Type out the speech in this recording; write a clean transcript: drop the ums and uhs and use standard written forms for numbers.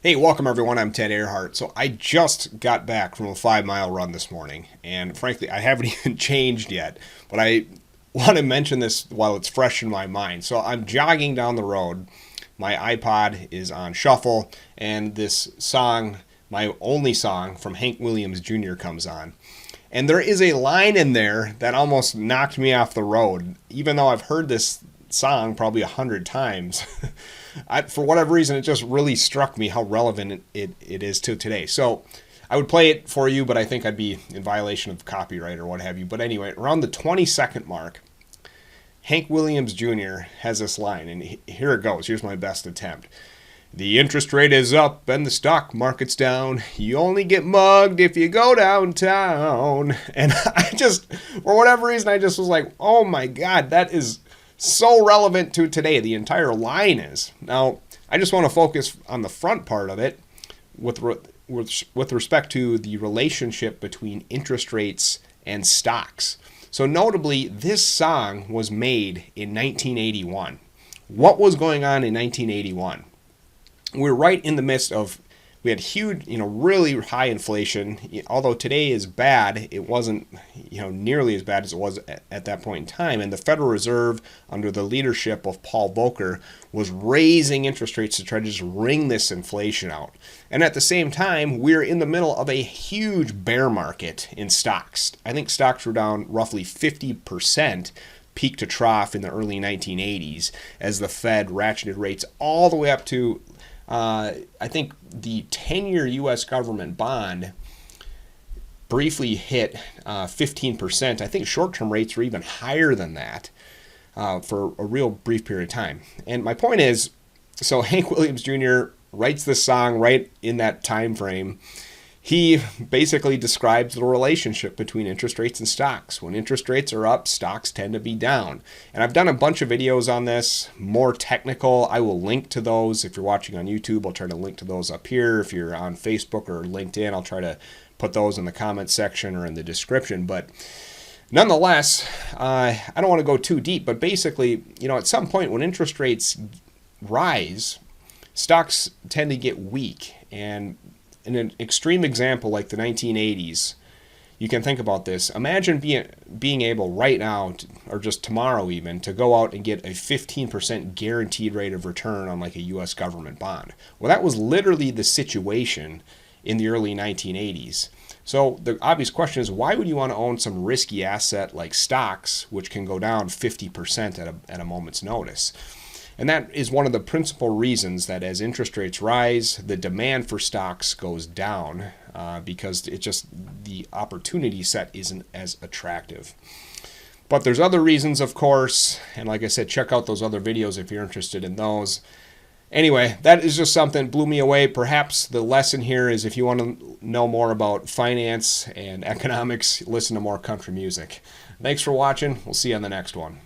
Hey, welcome everyone. I'm Ted Erhart. So I just got back from a 5 mile run this morning, and frankly, I haven't even changed yet. But I want to mention this while it's fresh in my mind. So I'm jogging down the road. My iPod is on shuffle, and this song, my only song from Hank Williams Jr. comes on. And there is a line in there that almost knocked me off the road, even though I've heard this song probably 100 times. For whatever reason, it just really struck me how relevant it is to today. So I would play it for you, but I think I'd be in violation of copyright or what have you. But anyway, around the 20-second mark, Hank Williams Jr. has this line, and here it goes. Here's my best attempt. The interest rate is up and the stock market's down. You only get mugged if you go downtown. And I just, for whatever reason, I just was like, oh my God, that is so relevant to today. The entire line is. Now, I just want to focus on the front part of it with respect to the relationship between interest rates and stocks. So notably, this song was made in 1981. What was going on in 1981? We're right in the midst of, we had huge, really high inflation. Although today is bad, it wasn't, nearly as bad as it was at that point in time. And the Federal Reserve, under the leadership of Paul Volcker, was raising interest rates to try to just wring this inflation out. And at the same time, we're in the middle of a huge bear market in stocks. I think stocks were down roughly 50%. Peak to trough in the early 1980s as the Fed ratcheted rates all the way up to I think the 10-year U.S. government bond briefly hit 15%. I think short-term rates were even higher than that for a real brief period of time. And my point is, so Hank Williams Jr. writes this song right in that time frame. He basically describes the relationship between interest rates and stocks. When interest rates are up, stocks tend to be down. And I've done a bunch of videos on this, more technical. I will link to those. If you're watching on YouTube, I'll try to link to those up here. If you're on Facebook or LinkedIn, I'll try to put those in the comments section or in the description. But nonetheless, I don't want to go too deep, but basically, at some point when interest rates rise, stocks tend to get weak. And in an extreme example like the 1980s, you can think about this. Imagine being able right now, or just tomorrow even, to go out and get a 15% guaranteed rate of return on like a U.S. government bond. Well, that was literally the situation in the early 1980s. So the obvious question is, why would you want to own some risky asset like stocks, which can go down 50% at a moment's notice? And that is one of the principal reasons that as interest rates rise, the demand for stocks goes down because the opportunity set isn't as attractive. But there's other reasons, of course, and like I said, check out those other videos if you're interested in those. Anyway, that is just something that blew me away. Perhaps the lesson here is if you want to know more about finance and economics, listen to more country music. Thanks for watching. We'll see you on the next one.